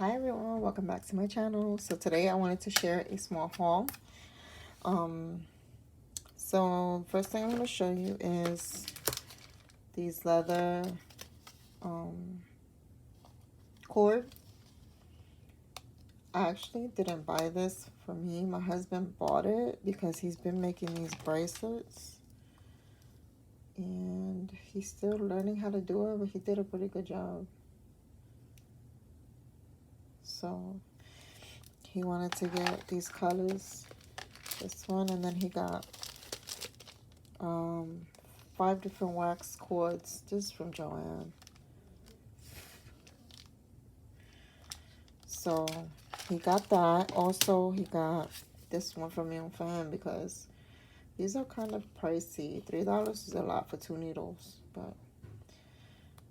Hi everyone, welcome back to my channel. So today I wanted to share a small haul. So first thing I'm going to show you is these leather cord. I actually didn't buy this for me. My husband bought it because he's been making these bracelets and he's still learning how to do it, but he did a pretty good job. So he wanted to get these colors, this one, and then he got 5 different wax cords. This is from Joann. So he got that. Also, he got this one from me and for him because these are kind of pricey. $3 is a lot for 2 needles, but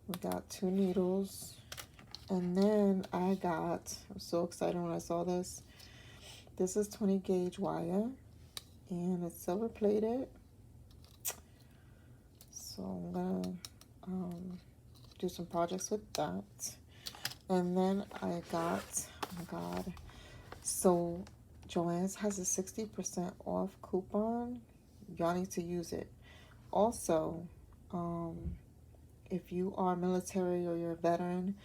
we got 2 needles. And then I was so excited when I saw this. This is 20 gauge wire and it's silver plated. So I'm gonna do some projects with that. And then I got, oh my god, so Joann's has a 60% off coupon. Y'all need to use it. Also, if you are military or you're a veteran,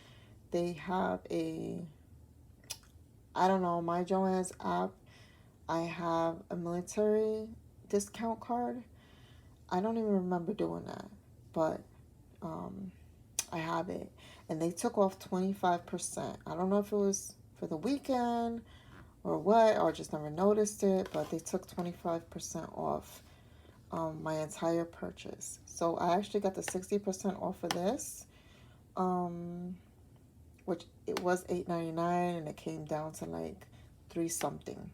they have I don't know, my Joann's app, I have a military discount card. I don't even remember doing that, but I have it. And they took off 25%. I don't know if it was for the weekend or what, or just never noticed it, but they took 25% off my entire purchase. So I actually got the 60% off of this, which it was $8.99 and it came down to like 3 something.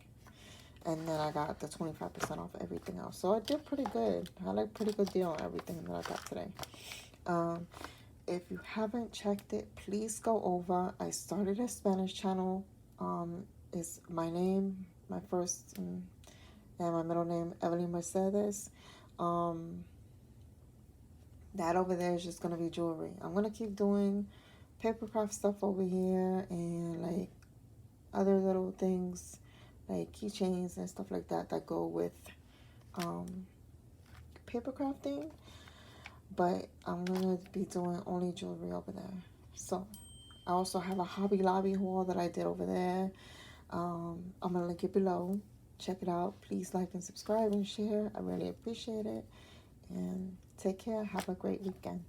And then I got the 25% off everything else. So I did pretty good. I had a pretty good deal on everything that I got today. If you haven't checked it, please go over. I started a Spanish channel. It's my name, my first and my middle name, Evelyn Mercedes. That over there is just going to be jewelry. I'm going to keep doing paper craft stuff over here and like other little things like keychains and stuff like that that go with paper crafting. But I'm going to be doing only jewelry over there. So I also have a Hobby Lobby haul that I did over there. I'm going to link it below. Check it out. Please like and subscribe and share. I really appreciate it. And take care. Have a great weekend.